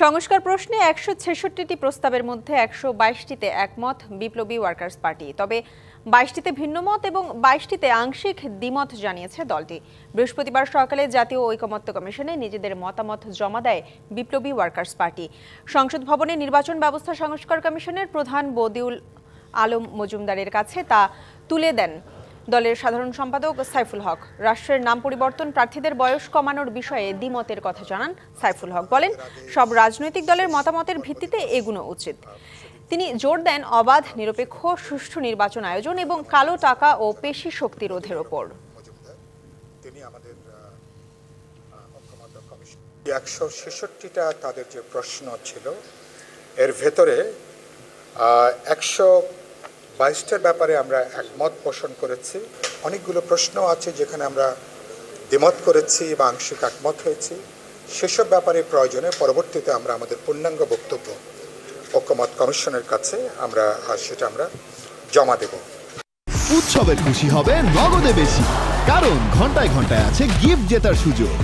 সংস্কার প্রশ্নে ১৬৬টি প্রস্তাবের মধ্যে ১২২টিতে একমত বিপ্লবী ওয়ার্কার্স পার্টি। তবে ২২টিতে ভিন্নমত এবং ২২টিতে আংশিক দ্বিমত জানিয়েছে দলটি। বৃহস্পতিবার সকালে জাতীয় ঐকমত্য কমিশনে নিজেদের মতামত জমা দেয় বিপ্লবী ওয়ার্কার্স পার্টি। সংসদ ভবনে নির্বাচন ব্যবস্থা সংস্কার কমিশনের প্রধান বদিউল আলম মজুমদারের কাছে তা তুলে দেন দলের সাধারণ সম্পাদক সাইফুল হক। রাষ্ট্রের নাম পরিবর্তন, প্রার্থীদের বয়স কমানোর বিষয়ে দ্বিমতের কথা জানান সাইফুল হক। বলেন, সব রাজনৈতিক দলের মতামতের ভিত্তিতে এগুনো উচিত। তিনি জোর দেন অবাধ, নিরপেক্ষ, সুষ্ঠু নির্বাচন আয়োজন এবং কালো টাকা ও পেশি শক্তি রোধের ওপর। ১৬৬টা তাদের যে প্রশ্ন ছিল, এর ভেতরে ১২২টার ব্যাপারে আমরা একমত পোষণ করেছি। অনেকগুলো প্রশ্ন আছে যেখানে আমরা দ্বিমত করেছি বা আংশিক একমত হয়েছি। সেসব ব্যাপারে প্রয়োজনে পরবর্তীতে আমরা আমাদের পূর্ণাঙ্গ বক্তব্য ঐকমত্য কমিশনের কাছে সেটা আমরা জমা দেব। উৎসবের খুশি হবে নগদে বেশি, কারণ ঘন্টায় ঘন্টায় আছে গিফট জেতার সুযোগ।